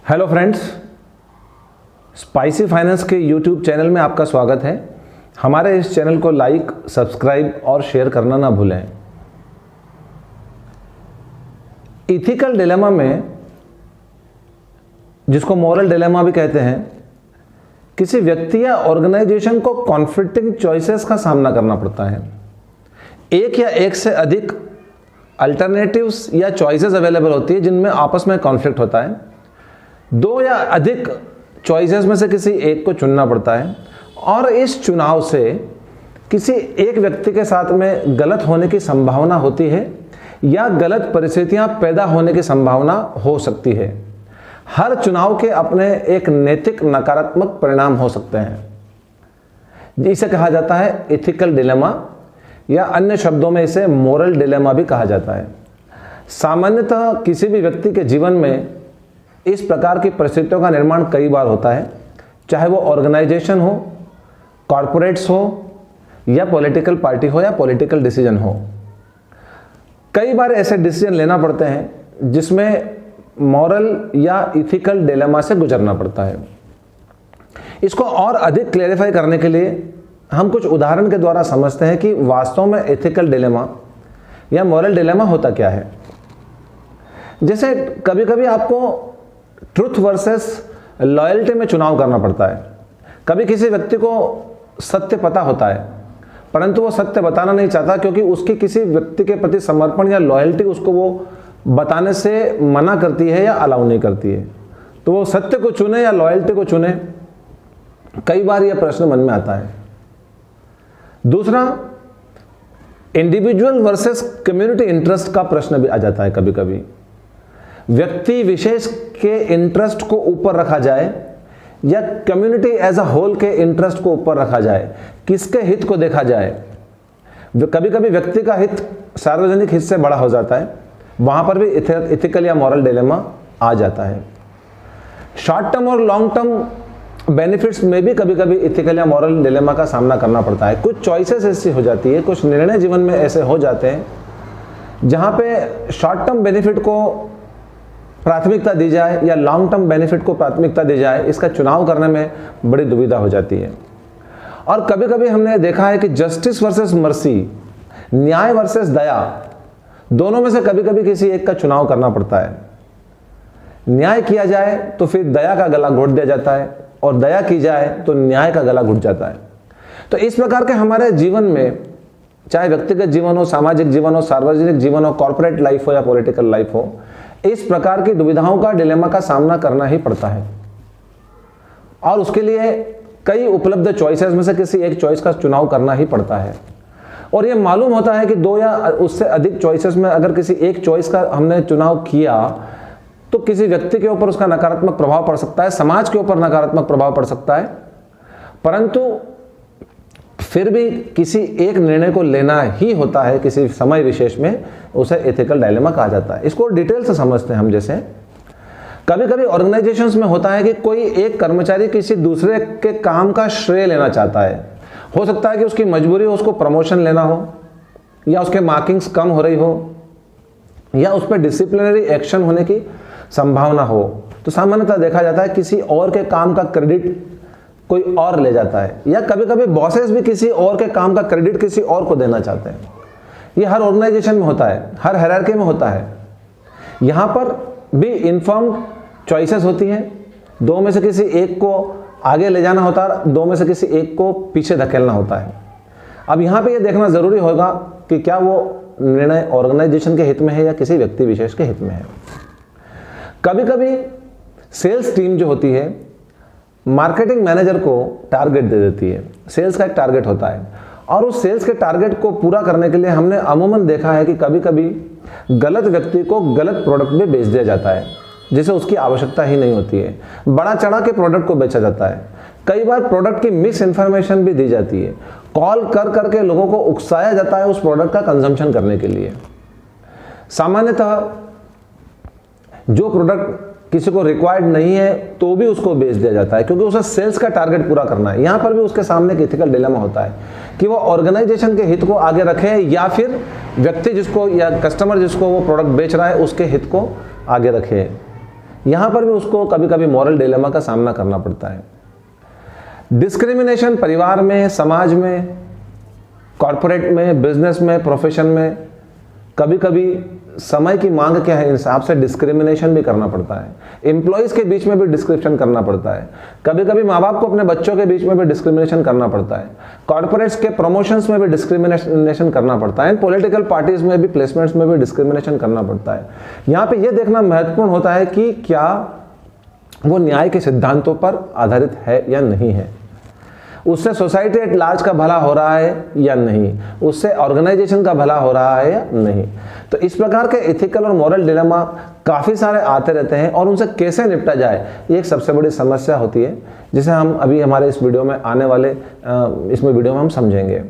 Hello friends, spicy finance के YouTube channel में आपका स्वागत है। हमारे इस चैनल को लाइक, सब्सक्राइब और शेयर करना ना भूलें। इथिकल डिलेमा में, जिसको मॉरल डिलेमा भी कहते हैं, किसी व्यक्ति या ऑर्गेनाइजेशन को कॉन्फ्लिक्टिंग चॉइसेस का सामना करना पड़ता है। एक या एक से अधिक अल्टरनेटिव्स या चॉइसेस अवेलेबल होती है जिनमें आपस में कॉन्फ्लिक्ट होता है। दो या अधिक चॉइसेस में से किसी एक को चुनना पड़ता है और इस चुनाव से किसी एक व्यक्ति के साथ में गलत होने की संभावना होती है या गलत परिस्थितियां पैदा होने की संभावना हो सकती है। हर चुनाव के अपने एक नैतिक नकारात्मक परिणाम हो सकते हैं। इसे कहा जाता है एथिकल डिलेमा या अन्य शब्दों में इसे मोरल डिलेमा भी कहा जाता है। सामान्यतः किसी भी व्यक्ति के जीवन में इस प्रकार की परिस्थितियों का निर्माण कई बार होता है, चाहे वो ऑर्गेनाइजेशन हो, कॉरपोरेट्स हो या पॉलिटिकल पार्टी हो या पॉलिटिकल डिसीजन हो। कई बार ऐसे डिसीजन लेना पड़ते हैं जिसमें मॉरल या इथिकल डिलेमा से गुजरना पड़ता है। इसको और अधिक क्लेरिफाई करने के लिए हम कुछ उदाहरण के द्वारा समझते हैं कि वास्तव में एथिकल डिलेमा या मॉरल डिलेमा होता क्या है। जैसे कभी कभी आपको ट्रुथ वर्सेस लॉयल्टी में चुनाव करना पड़ता है। कभी किसी व्यक्ति को सत्य पता होता है परंतु वो सत्य बताना नहीं चाहता क्योंकि उसकी किसी व्यक्ति के प्रति समर्पण या लॉयल्टी उसको वो बताने से मना करती है या अलाउ नहीं करती है। तो वो सत्य को चुने या लॉयल्टी को चुने, कई बार यह प्रश्न मन में आता है। दूसरा, इंडिविजुअल वर्सेस कम्युनिटी इंटरेस्ट का प्रश्न भी आ जाता है। कभी कभी व्यक्ति विशेष के इंटरेस्ट को ऊपर रखा जाए या कम्युनिटी एज अ होल के इंटरेस्ट को ऊपर रखा जाए, किसके हित को देखा जाए। कभी कभी व्यक्ति का हित सार्वजनिक हित से बड़ा हो जाता है, वहां पर भी इथिकल या मॉरल डिलेमा आ जाता है। शॉर्ट टर्म और लॉन्ग टर्म बेनिफिट्स में भी कभी कभी इथिकल या मॉरल डिलेमा का सामना करना पड़ता है। कुछ चॉइसेस ऐसी हो जाती है, कुछ निर्णय जीवन में ऐसे हो जाते हैं जहां पे शॉर्ट टर्म बेनिफिट को प्राथमिकता दी जाए या लॉन्ग टर्म बेनिफिट को प्राथमिकता दी जाए, इसका चुनाव करने में बड़ी दुविधा हो जाती है। और कभी कभी हमने देखा है कि जस्टिस वर्सेस मर्सी, न्याय वर्सेस दया, दोनों में से कभी कभी किसी एक का चुनाव करना पड़ता है। न्याय किया जाए तो फिर दया का गला घोट दिया जाता है और दया की जाए तो न्याय का गला घुट जाता है। तो इस प्रकार के हमारे जीवन में, चाहे व्यक्तिगत जीवन हो, सामाजिक जीवन हो, सार्वजनिक जीवन हो, कॉर्पोरेट लाइफ हो या पॉलिटिकल लाइफ हो, इस प्रकार की दुविधाओं का, डिलेमा का सामना करना ही पड़ता है। और उसके लिए कई उपलब्ध चॉइसेस में से किसी एक चॉइस का चुनाव करना ही पड़ता है। और यह मालूम होता है कि दो या उससे अधिक चॉइसेस में अगर किसी एक चॉइस का हमने चुनाव किया तो किसी व्यक्ति के ऊपर उसका नकारात्मक प्रभाव पड़ सकता है, समाज के ऊपर नकारात्मक प्रभाव पड़ सकता है, परंतु फिर भी किसी एक निर्णय को लेना ही होता है किसी समय विशेष में, उसे एथिकल डायलेमा कहा जाता है। इसको डिटेल से समझते हैं हम। जैसे कभी कभी ऑर्गेनाइजेशंस में होता है कि कोई एक कर्मचारी किसी दूसरे के काम का श्रेय लेना चाहता है। हो सकता है कि उसकी मजबूरी हो, उसको प्रमोशन लेना हो या उसके मार्किंग्स कम हो रही हो या उस पर डिसिप्लिनरी एक्शन होने की संभावना हो। तो सामान्यतः देखा जाता है किसी और के काम का क्रेडिट कोई और ले जाता है, या कभी कभी बॉसेस भी किसी और के काम का क्रेडिट किसी और को देना चाहते हैं। ये हर ऑर्गेनाइजेशन में होता है, हर हायरार्की में होता है। यहाँ पर भी इन्फॉर्म्ड चॉइसेस होती हैं। दो में से किसी एक को आगे ले जाना होता है, दो में से किसी एक को पीछे धकेलना होता है। अब यहाँ पे ये देखना जरूरी होगा कि क्या वो निर्णय ऑर्गेनाइजेशन के हित में है या किसी व्यक्ति विशेष के हित में है। कभी कभी सेल्स टीम जो होती है, मार्केटिंग मैनेजर को टारगेट दे देती है। सेल्स का एक टारगेट होता है और उस सेल्स के टारगेट को पूरा करने के लिए हमने अमूमन देखा है कि कभी कभी गलत व्यक्ति को गलत प्रोडक्ट भी बेच दिया जाता है जिसे उसकी आवश्यकता ही नहीं होती है। बड़ा चढ़ा के प्रोडक्ट को बेचा जाता है। कई बार प्रोडक्ट की मिस इन्फॉर्मेशन भी दी जाती है। कॉल कर करके लोगों को उकसाया जाता है उस प्रोडक्ट का कंजम्पशन करने के लिए। सामान्यतः जो प्रोडक्ट किसी को रिक्वायर्ड नहीं है तो भी उसको बेच दिया जाता है क्योंकि उसे सेल्स का टारगेट पूरा करना है। यहाँ पर भी उसके सामने एक एथिकल डिलेमा होता है कि वो ऑर्गेनाइजेशन के हित को आगे रखे या फिर व्यक्ति जिसको या कस्टमर जिसको वो प्रोडक्ट बेच रहा है उसके हित को आगे रखे। यहां पर भी उसको कभी कभी मॉरल डिलेमा का सामना करना पड़ता है। डिस्क्रिमिनेशन परिवार में, समाज में, कॉर्पोरेट में, बिजनेस में, प्रोफेशन में कभी कभी समय की मांग के हिसाब से डिस्क्रिमिनेशन भी करना पड़ता है। एम्प्लॉइज के बीच में भी डिस्क्रिमिनेशन करना पड़ता है। कभी कभी माँ बाप को अपने बच्चों के बीच में भी डिस्क्रिमिनेशन करना पड़ता है। कॉर्पोरेट्स के प्रमोशंस में भी डिस्क्रिमिनेशन करना पड़ता है। पॉलिटिकल पार्टीज में भी, प्लेसमेंट्स में भी डिस्क्रिमिनेशन करना पड़ता है। यहाँ पे ये देखना महत्वपूर्ण होता है कि क्या वो न्याय के सिद्धांतों पर आधारित है या नहीं है, उससे सोसाइटी एट लार्ज का भला हो रहा है या नहीं, उससे ऑर्गेनाइजेशन का भला हो रहा है या नहीं। तो इस प्रकार के एथिकल और मॉरल डिलेमा काफ़ी सारे आते रहते हैं और उनसे कैसे निपटा जाए ये एक सबसे बड़ी समस्या होती है, जिसे हम अभी हमारे इस वीडियो में आने वाले इसमें वीडियो में हम समझेंगे।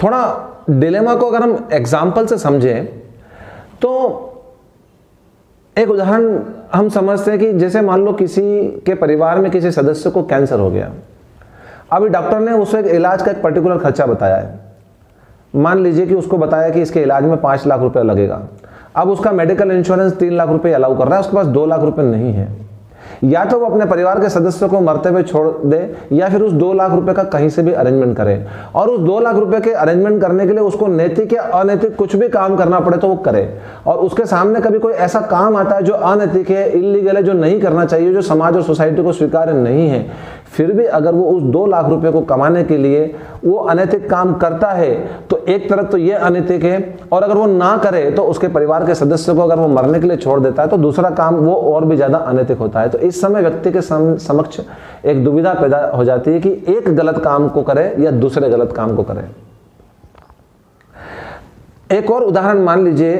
थोड़ा डिलेमा को अगर हम एग्जाम्पल से समझें तो एक उदाहरण हम समझते हैं कि जैसे मान लो किसी के परिवार में किसी सदस्य को कैंसर हो गया। अभी डॉक्टर ने उसे इलाज का एक पर्टिकुलर खर्चा बताया है। मान लीजिए कि उसको बताया कि इसके इलाज में 5 लाख रुपए लगेगा। अब उसका मेडिकल इंश्योरेंस 3 लाख रुपए अलाउ कर रहा है, उसके पास 2 लाख रुपए नहीं है। या तो वो अपने परिवार के सदस्यों को मरते हुए छोड़ दे या फिर उस 2 लाख रुपए का कहीं से भी अरेंजमेंट करे, और उस 2 लाख रुपए के अरेंजमेंट करने के लिए उसको नैतिक या अनैतिक कुछ भी काम करना पड़े तो वो करे। और उसके सामने कभी कोई ऐसा काम आता है जो अनैतिक है, इल्लीगल है, जो नहीं करना चाहिए, जो समाज और सोसाइटी को स्वीकार्य नहीं है, फिर भी अगर वो उस 2 लाख रुपए को कमाने के लिए वो अनैतिक काम करता है तो एक तरफ तो ये अनैतिक है, और अगर वो ना करे तो उसके परिवार के सदस्य को अगर वो मरने के लिए छोड़ देता है तो दूसरा काम वो और भी ज्यादा अनैतिक होता है। तो इस समय व्यक्ति के समक्ष एक दुविधा पैदा हो जाती है कि एक गलत काम को करे या दूसरे गलत काम को करे। एक और उदाहरण मान लीजिए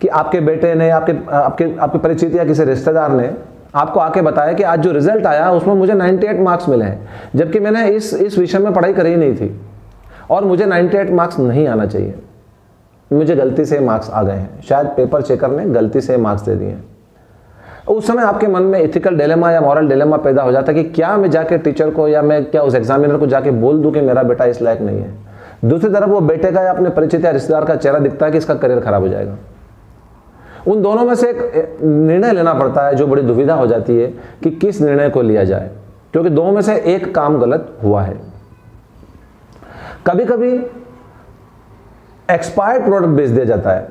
कि आपके बेटे ने, आपके परिचित या किसी रिश्तेदार ने आपको आके बताया कि आज जो रिजल्ट आया उसमें मुझे 98 मार्क्स मिले हैं, जबकि मैंने इस विषय में पढ़ाई करी नहीं थी और मुझे 98 मार्क्स नहीं आना चाहिए, मुझे गलती से मार्क्स आ गए हैं, शायद पेपर चेकर ने गलती से मार्क्स दे दिए। उस समय आपके मन में एथिकल डिलेमा या मॉरल डिलेमा पैदा हो जाता है कि क्या मैं जाके टीचर को या मैं क्या उस एग्जामिनर को जाके बोल दूं कि मेरा बेटा इस लायक नहीं है। दूसरी तरफ वो बेटे का या अपने परिचित या रिश्तेदार का चेहरा दिखता है कि इसका करियर खराब हो जाएगा। उन दोनों में से एक निर्णय लेना पड़ता है, जो बड़ी दुविधा हो जाती है कि किस निर्णय को लिया जाए, क्योंकि दोनों में से एक काम गलत हुआ है। कभी कभी एक्सपायर्ड प्रोडक्ट बेच दिया जाता है।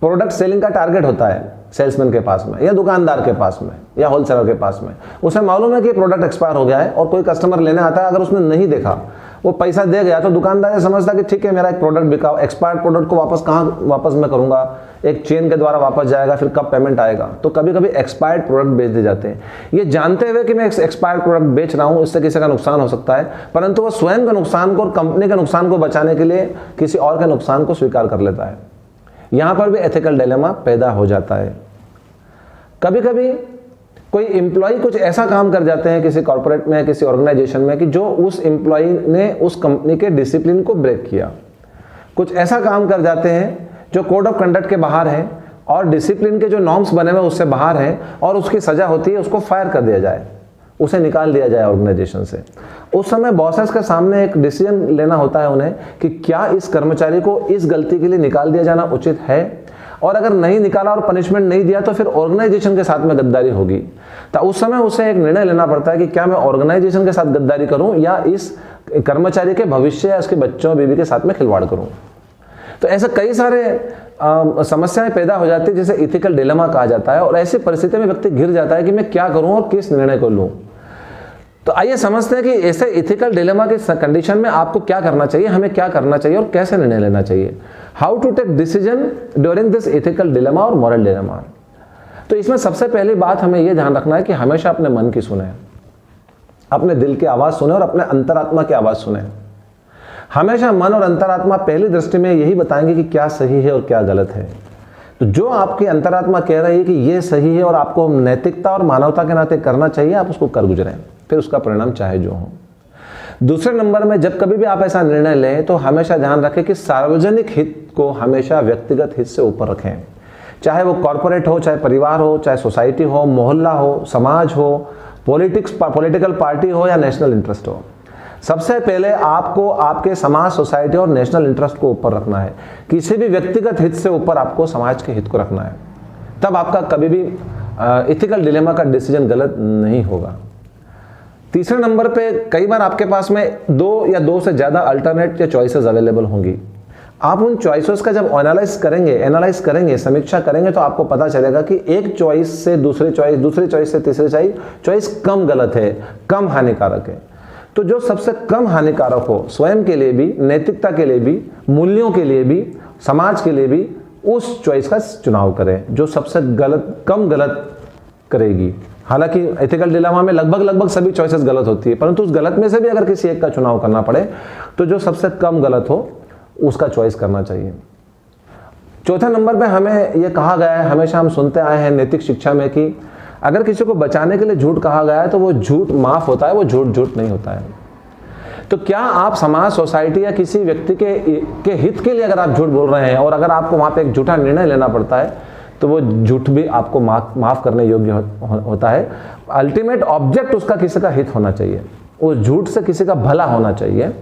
प्रोडक्ट सेलिंग का टारगेट होता है सेल्समैन के पास में या दुकानदार के पास में या होलसेलर के पास में। उसे मालूम है कि प्रोडक्ट एक्सपायर हो गया है और कोई कस्टमर लेने आता है, अगर उसने नहीं देखा, वो पैसा दे गया, तो दुकानदार ये समझता कि ठीक है मेरा एक प्रोडक्ट बिका, एक्सपायर्ड प्रोडक्ट को वापस मैं करूंगा, एक चेन के द्वारा वापस जाएगा, फिर कब पेमेंट आएगा। तो कभी कभी एक्सपायर्ड प्रोडक्ट बेच दिए जाते हैं, ये जानते हुए कि मैं एक्सपायर्ड प्रोडक्ट बेच रहा हूं, इससे किसी का नुकसान हो सकता है, परंतु वो स्वयं के नुकसान को और कंपनी के नुकसान को बचाने के लिए किसी और के नुकसान को स्वीकार कर लेता है। यहां पर भी एथिकल डिलेमा पैदा हो जाता है। कभी कभी कोई एम्प्लॉय कुछ ऐसा काम कर जाते हैं किसी कॉर्पोरेट में, किसी ऑर्गेनाइजेशन में, कि जो उस एम्प्लॉय ने उस कंपनी के डिसिप्लिन को ब्रेक किया। कुछ ऐसा काम कर जाते हैं जो कोड ऑफ कंडक्ट के बाहर है और डिसिप्लिन के जो नॉर्म्स बने हुए उससे बाहर है, और उसकी सजा होती है उसको फायर कर दिया जाए, उसे निकाल दिया जाए ऑर्गेनाइजेशन से। उस समय बॉसेस के सामने एक डिसीजन लेना होता है उन्हें कि क्या इस कर्मचारी को इस गलती के लिए निकाल दिया जाना उचित है, और अगर नहीं निकाला और पनिशमेंट नहीं दिया तो फिर ऑर्गेनाइजेशन के साथ में गद्दारी होगी। तो उस समय उसे एक निर्णय लेना पड़ता है कि क्या मैं ऑर्गेनाइजेशन के साथ गद्दारी करूं या इस कर्मचारी के भविष्य या उसके बच्चों बीवी के साथ में खिलवाड़ करूं। तो ऐसे कई सारे समस्याएं पैदा हो जाती है जिसे एथिकल डिलेमा कहा जाता है, और ऐसी परिस्थिति में व्यक्ति घिर जाता है कि मैं क्या करूं और किस निर्णय को लूं। तो आइए समझते हैं कि ऐसे एथिकल डिलेमा की कंडीशन में आपको क्या करना चाहिए, हमें क्या करना चाहिए और कैसे निर्णय लेना चाहिए। How to take decision during this ethical dilemma और मॉरल डिलेमा। तो इसमें सबसे पहली बात हमें यह ध्यान रखना है कि हमेशा अपने मन की सुने, अपने दिल की आवाज सुने और अपने अंतरात्मा की आवाज सुने। हमेशा मन और अंतरात्मा पहली दृष्टि में यही बताएंगे कि क्या सही है और क्या गलत है। तो जो आपकी अंतरात्मा कह रही है कि यह सही है और आपको नैतिकता और मानवता के नाते करना चाहिए, आप उसको कर गुजरें, फिर उसका परिणाम चाहे जो हो। दूसरे नंबर में जब कभी भी आप ऐसा निर्णय लें तो हमेशा ध्यान रखें कि सार्वजनिक हित को हमेशा व्यक्तिगत हित से ऊपर रखें। चाहे वो कॉर्पोरेट हो, चाहे परिवार हो, चाहे सोसाइटी हो, मोहल्ला हो, समाज हो, पॉलिटिकल पार्टी हो या नेशनल इंटरेस्ट हो। सबसे पहले आपको आपके समाज, सोसाइटी और नेशनल इंटरेस्ट को ऊपर रखना है। किसी भी व्यक्तिगत हित से ऊपर आपको समाज के हित को रखना है। तब आपका कभी भी इथिकल डिलेमा का डिसीजन गलत नहीं होगा। तीसरे नंबर पे कई बार आपके पास में दो या दो से ज़्यादा अल्टरनेट या चॉइसेस अवेलेबल होंगी। आप उन चॉइसेस का जब एनालाइज करेंगे, समीक्षा करेंगे, तो आपको पता चलेगा कि एक चॉइस से दूसरी चॉइस से तीसरी चॉइस कम गलत है, कम हानिकारक है। तो जो सबसे कम हानिकारक हो, स्वयं के लिए भी, नैतिकता के लिए भी, मूल्यों के लिए भी, समाज के लिए भी, उस चॉइस का चुनाव करें जो सबसे कम गलत करेगी। हालांकि एथिकल डिलेमा में लगभग सभी चॉइसेस गलत होती है, परंतु उस गलत में से भी अगर किसी एक का चुनाव करना पड़े तो जो सबसे कम गलत हो उसका चॉइस करना चाहिए। चौथे नंबर पे हमें यह कहा गया है, हमेशा हम सुनते आए हैं नैतिक शिक्षा में, कि अगर किसी को बचाने के लिए झूठ कहा गया है तो वो झूठ माफ होता है, वो झूठ नहीं होता है। तो क्या आप समाज, सोसाइटी या किसी व्यक्ति के हित के लिए अगर आप झूठ बोल रहे हैं और अगर आपको वहां पे एक झूठा निर्णय लेना पड़ता है तो वो झूठ भी आपको माफ करने योग्य होता है। अल्टीमेट ऑब्जेक्ट उसका किसी का हित होना चाहिए, उस झूठ से किसी का भला होना चाहिए।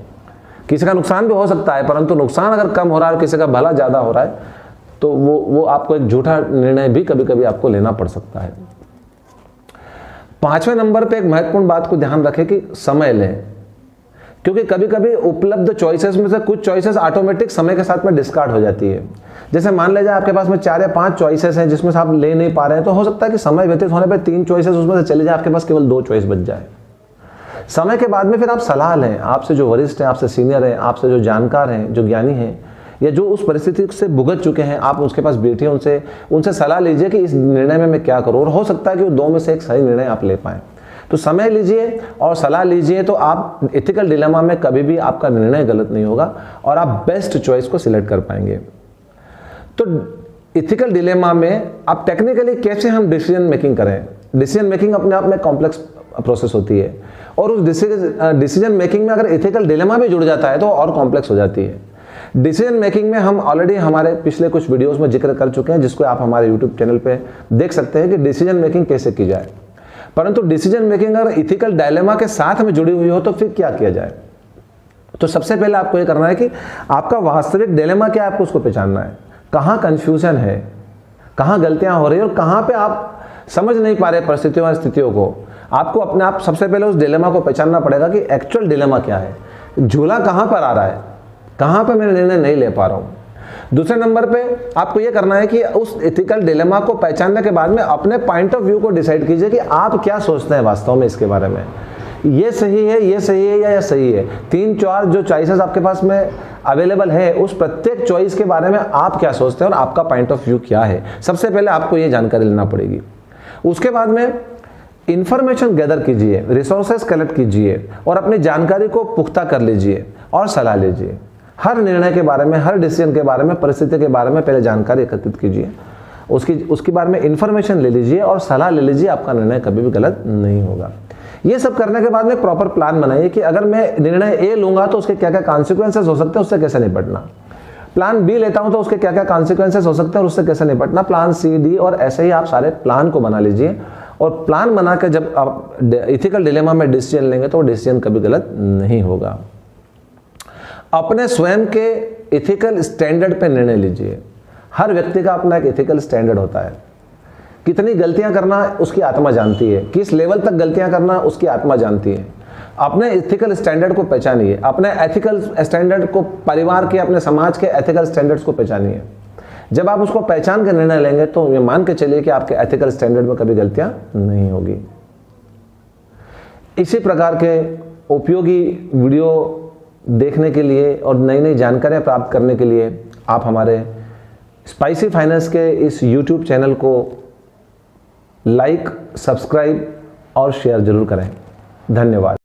किसी का नुकसान भी हो सकता है, परंतु नुकसान अगर कम हो रहा है और किसी का भला ज़्यादा हो रहा है तो वो आपको एक झूठा निर्णय भी कभी कभी आपको लेना पड़ सकता है। पांचवें नंबर पे एक महत्वपूर्ण बात को ध्यान रखें कि समय लें, क्योंकि कभी कभी उपलब्ध चॉइसेस में से कुछ चॉइसेस ऑटोमेटिक समय के साथ में डिस्कार्ड हो जाती है। जैसे मान लीजिए आपके पास में 4 या 5 चॉइसेस हैं जिसमें से आप ले नहीं पा रहे हैं, तो हो सकता है कि समय व्यतीत होने पर 3 चॉइसेस उसमें से चले जाए, आपके पास केवल 2 चॉइस बच जाए। समय के बाद में फिर आप सलाह लें, आपसे जो वरिष्ठ हैं, आपसे सीनियर हैं, आपसे जो जानकार हैं, जो ज्ञानी हैं, या जो उस परिस्थिति से भुगत चुके हैं, आप उसके पास बैठिए, उनसे सलाह लीजिए कि इस निर्णय में मैं क्या करूँ, और हो सकता है कि वो 2 में से एक सही निर्णय आप ले पाएँ। तो समय लीजिए और सलाह लीजिए, तो आप एथिकल डिलेमा में कभी भी आपका निर्णय गलत नहीं होगा और आप बेस्ट चॉइस को सिलेक्ट कर पाएंगे। तो एथिकल डिलेमा में आप टेक्निकली कैसे हम डिसीजन मेकिंग करें। डिसीजन मेकिंग अपने आप में कॉम्प्लेक्स प्रोसेस होती है, और उस डिसीजन मेकिंग में अगर एथिकल डिलेमा भी जुड़ जाता है तो और कॉम्प्लेक्स हो जाती है। डिसीजन मेकिंग में हम ऑलरेडी हमारे पिछले कुछ वीडियोस में जिक्र कर चुके हैं, जिसको आप हमारे यूट्यूब चैनल पे देख सकते हैं कि डिसीजन मेकिंग कैसे की जाए। परंतु डिसीजन मेकिंग अगर एथिकल डायलेमा के साथ में जुड़ी हुई हो तो फिर क्या किया जाए। तो सबसे पहले आपको ये करना है कि आपका वास्तविक डिलेमा क्या है, आपको उसको पहचानना है। कहाँ कंफ्यूजन है, कहाँ गलतियां हो रही है और कहाँ पे आप समझ नहीं पा रहे परिस्थितियों और स्थितियों को। आपको अपने आप सबसे पहले उस डिलेमा को पहचानना पड़ेगा कि एक्चुअल डिलेमा क्या है, झूला कहाँ पर आ रहा है, कहाँ पे मैं निर्णय नहीं ले पा रहा हूँ। दूसरे नंबर पे आपको यह करना है कि उस एथिकल डिलेमा को पहचानने के बाद में अपने पॉइंट ऑफ व्यू को डिसाइड कीजिए कि आप क्या सोचते हैं वास्तव में इसके बारे में। ये सही है, ये सही है या सही है। 3-4 जो चॉइसेस आपके पास में अवेलेबल है, उस प्रत्येक चॉइस के बारे में आप क्या सोचते हैं और आपका पॉइंट ऑफ व्यू क्या है, सबसे पहले आपको ये जानकारी लेना पड़ेगी। उसके बाद में इंफॉर्मेशन गैदर कीजिए, रिसोर्सेस कलेक्ट कीजिए और अपनी जानकारी को पुख्ता कर लीजिए और सलाह लीजिए। हर निर्णय के बारे में, हर डिसीजन के बारे में, परिस्थिति के बारे में पहले जानकारी एकत्रित कीजिए, उसके बारे में इंफॉर्मेशन ले लीजिए और सलाह ले लीजिए। आपका निर्णय कभी भी गलत नहीं होगा। ये सब करने के बाद में प्रॉपर प्लान बनाइए कि अगर मैं निर्णय ए लूंगा तो उसके क्या क्या कॉन्सिक्वेंसेस हो सकते हैं, उससे कैसे निपटना। प्लान बी लेता हूं तो उसके क्या क्या कॉन्सिक्वेंसेस हो सकते हैं और उससे कैसे निपटना। प्लान सी, डी और ऐसे ही आप सारे प्लान को बना लीजिए, और प्लान बना के जब आप एथिकल डिलेमा में डिसीजन लेंगे तो डिसीजन कभी गलत नहीं होगा। अपने स्वयं के एथिकल स्टैंडर्ड पे निर्णय लीजिए। हर व्यक्ति का अपना एक एथिकल स्टैंडर्ड होता है। कितनी गलतियां करना उसकी आत्मा जानती है, किस लेवल तक गलतियां करना उसकी आत्मा जानती है। अपने एथिकल स्टैंडर्ड को पहचानिए, अपने एथिकल स्टैंडर्ड को, परिवार के, अपने समाज के एथिकल स्टैंडर्ड्स को पहचानिए। जब आप उसको पहचान के निर्णय लेंगे तो ये मान के चलिए कि आपके एथिकल स्टैंडर्ड में कभी गलतियां नहीं होगी। इसी प्रकार के उपयोगी वीडियो देखने के लिए और नई नई जानकारियां प्राप्त करने के लिए आप हमारे स्पाइसी फाइनेंस के इस यूट्यूब चैनल को लाइक, सब्सक्राइब और शेयर जरूर करें। धन्यवाद।